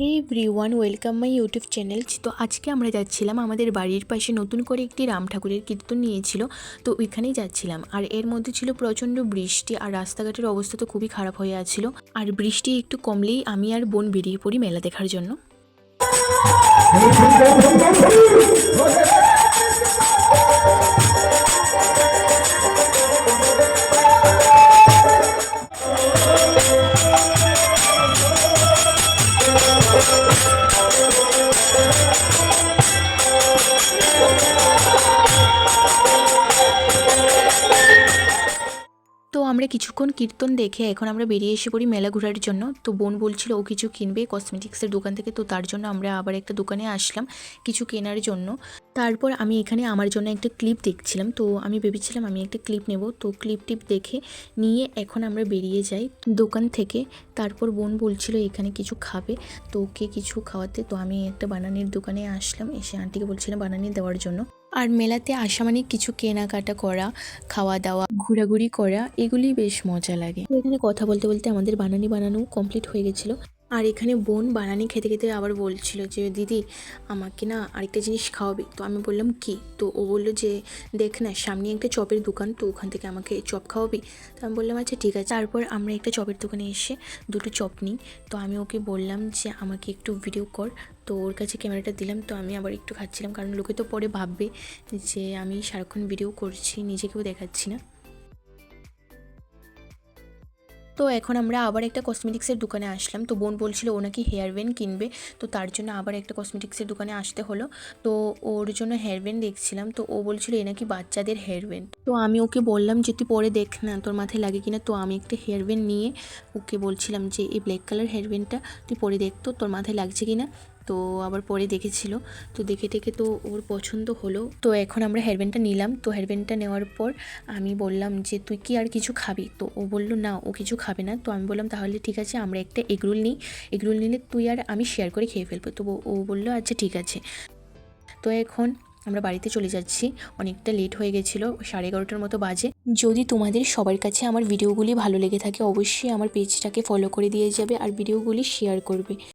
Hey everyone, welcome my YouTube channel. তো আজকে আমরা যাচ্ছিলাম, আমাদের বাড়ির পাশে নতুন করে একটি রাম ঠাকুরের কীর্তন নিয়েছিল, তো ওইখানেই যাচ্ছিলাম। আর এর মধ্যে ছিল প্রচণ্ড বৃষ্টি, আর রাস্তাঘাটের অবস্থা তো খুবই খারাপ হয়ে আছিল। আর বৃষ্টি একটু কমলেই আমি আর বোন বেরিয়ে পড়ি মেলা দেখার জন্য। তো আমরা কিছুক্ষণ কীর্তন দেখে এখন আমরা বেরিয়ে এসে পড়ি মেলা ঘোরার জন্য। তো বোন বলছিল ও কিছু কিনবে কসমেটিক্সের দোকান থেকে, তো তার জন্য আমরা আবার একটা দোকানে আসলাম কিছু কেনার জন্য। তারপর আমি এখানে আমার জন্য একটা ক্লিপ দেখছিলাম, তো আমি ভেবেছিলাম আমি একটা ক্লিপ নেব। তো ক্লিপ টিপ দেখে নিয়ে এখন আমরা বেরিয়ে যাই দোকান থেকে। তারপর বোন বলছিল এখানে কিছু খাবে, তো ওকে কিছু খাওয়াতে। তো আমি একটা বানানির দোকানে আসলাম, এসে আন্টিকে বলছিলাম বানানি দেওয়ার জন্য। আর মেলাতে আসা মানে কিছু কেনাকাটা করা, খাওয়া দাওয়া, ঘোরাঘুরি করা, এগুলি বেশ মজা লাগে। তো এখানে কথা বলতে বলতে আমাদের বানানি বানানো কমপ্লিট হয়ে গেছিলো। আর এখানে বোন বানানি খেতে খেতে আবার বলছিল যে দিদি আমাকে না আরেকটা জিনিস খাওয়াবে। তো আমি বললাম কি? তো ও বললো যে দেখ না সামনে একটা চপের দোকান, তো ওখান থেকে আমাকে চপ খাওয়াবি। তো আমি বললাম আচ্ছা ঠিক আছে। তারপর আমরা একটা চপের দোকানে এসে দুটো চপ নিই। তো আমি ওকে বললাম যে আমাকে একটু ভিডিও কর। তো ওর কাছে ক্যামেরাটা দিলাম, তো আমি আবার একটু খাচ্ছিলাম, কারণ লোকে তো পরে ভাববে যে আমি সারাক্ষণ ভিডিও করছি, নিজেকেও দেখাচ্ছি না। তো এখন আমরা আবার একটা কসমেটিক্সের দোকানে আসলাম। তো বোন বলছিল ও নাকি হেয়ার ব্যান্ড কিনবে, তো তার জন্য আবার একটা কসমেটিক্সের দোকানে আসতে হলো। তো ওর জন্য হেয়ার ব্যান্ড দেখছিলাম, তো ও বলছিল এ নাকি বাচ্চাদের হেয়ার ব্যান্ড। তো আমি ওকে বললাম যে তুই পরে দেখ না তোর মাথায় লাগে কিনা। তো আমি একটা হেয়ার ব্যান্ড নিয়ে ওকে বলছিলাম যে এই ব্ল্যাক কালার হেয়ার ব্যান্ডটা তুই পরে দেখ তো তোর মাথায় লাগছে কিনা। তো আবার পরে দেখেছিল, তো দেখে টেকে তো ওর পছন্দ হলো। তো এখন আমরা হেয়ারব্যান্ডটা নিলাম। তো হেয়ারব্যান্ডটা নেওয়ার পর আমি বললাম যে তুই কি আর কিছু খাবি? তো ও বললো না ও কিছু খাবে না। তো আমি বললাম তাহলে ঠিক আছে আমরা একটা এগরোল নিই, এগরোল নিলে তুই আর আমি শেয়ার করে খেয়ে ফেলবো। তো ও বললো আচ্ছা ঠিক আছে। তো এখন আমরা বাড়িতে চলে যাচ্ছি, অনেকটা লেট হয়ে গেছিলো, 11:30টার মতো বাজে। যদি তোমাদের সবার কাছে আমার ভিডিওগুলি ভালো লেগে থাকে অবশ্যই আমার পেজটাকে ফলো করে দিয়ে যাবে আর ভিডিওগুলি শেয়ার করবে।